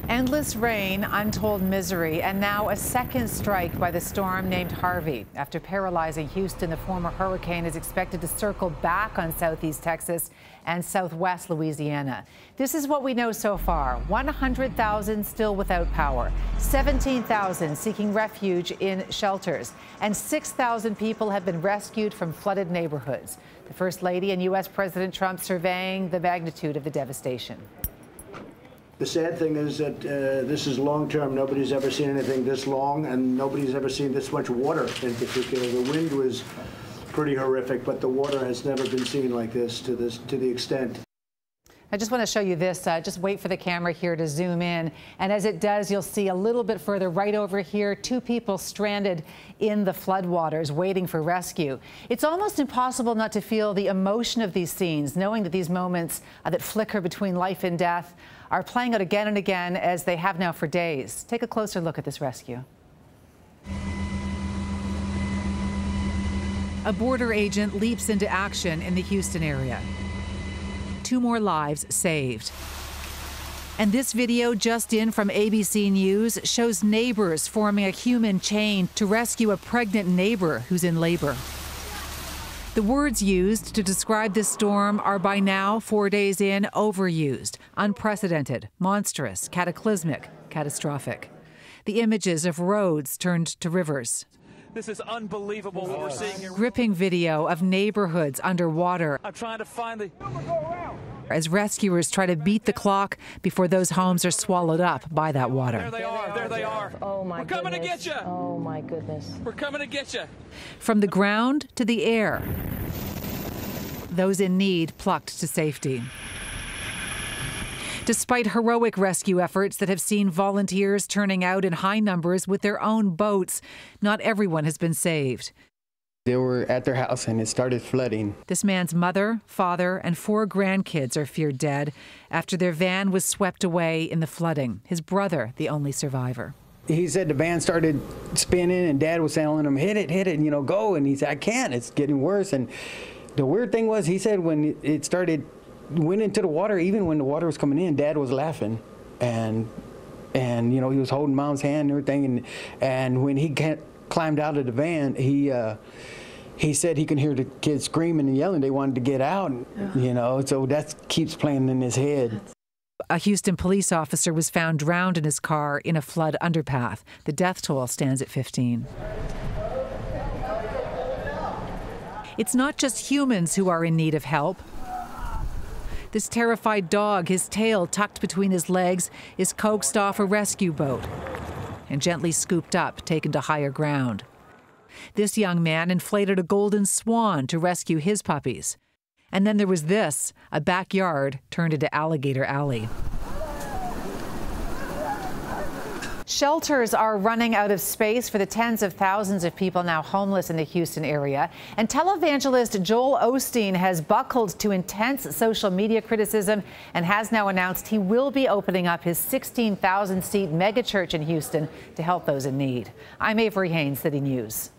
Endless rain, untold misery, and now a second strike by the storm named Harvey. After paralyzing Houston, the former hurricane is expected to circle back on southeast Texas and southwest Louisiana. This is what we know so far. 100,000 still without power, 17,000 seeking refuge in shelters, and 6,000 people have been rescued from flooded neighborhoods. The First Lady and U.S. President Trump surveying the magnitude of the devastation. The sad thing is that this is long-term. Nobody's ever seen anything this long, and nobody's ever seen this much water in particular. The wind was pretty horrific, but the water has never been seen like this to the extent. I just want to show you this. Just wait for the camera here to zoom in. And as it does, you'll see a little bit further right over here, 2 people stranded in the floodwaters waiting for rescue. It's almost impossible not to feel the emotion of these scenes, knowing that these moments that flicker between life and death are playing out again and again, as they have now for days. Take a closer look at this rescue. A border agent leaps into action in the Houston area. 2 more lives saved. And this video just in from ABC News shows neighbors forming a human chain to rescue a pregnant neighbor who's in labor. The words used to describe this storm are by now, 4 days in, overused, unprecedented, monstrous, cataclysmic, catastrophic. The images of roads turned to rivers. This is unbelievable what we're seeing here. Gripping video of neighborhoods underwater. I'm trying to find the... As rescuers try to beat the clock before those homes are swallowed up by that water. There they are, there they are. Oh my goodness. We're coming to get you. Oh my goodness. We're coming to get you. From the ground to the air, those in need plucked to safety. Despite heroic rescue efforts that have seen volunteers turning out in high numbers with their own boats, not everyone has been saved. They were at their house and it started flooding. This man's mother, father, and 4 grandkids are feared dead after their van was swept away in the flooding. His brother, the only survivor. He said the van started spinning and Dad was telling him, hit it, you know, go. And he said, I can't, it's getting worse. And the weird thing was, he said when it started, went into the water, even when the water was coming in, Dad was laughing. And you know, he was holding Mom's hand and everything. And when he climbed out of the van, he said he could hear the kids screaming and yelling. They wanted to get out, you know, so that keeps playing in his head. A Houston police officer was found drowned in his car in a flood underpath. The death toll stands at 15. It's not just humans who are in need of help. This terrified dog, his tail tucked between his legs, is coaxed off a rescue boat and gently scooped up, taken to higher ground. This young man inflated a golden swan to rescue his puppies. And then there was this, a backyard turned into Alligator Alley. Shelters are running out of space for the tens of thousands of people now homeless in the Houston area. And televangelist Joel Osteen has buckled to intense social media criticism and has now announced he will be opening up his 16,000-seat megachurch in Houston to help those in need. I'm Avery Haines, City News.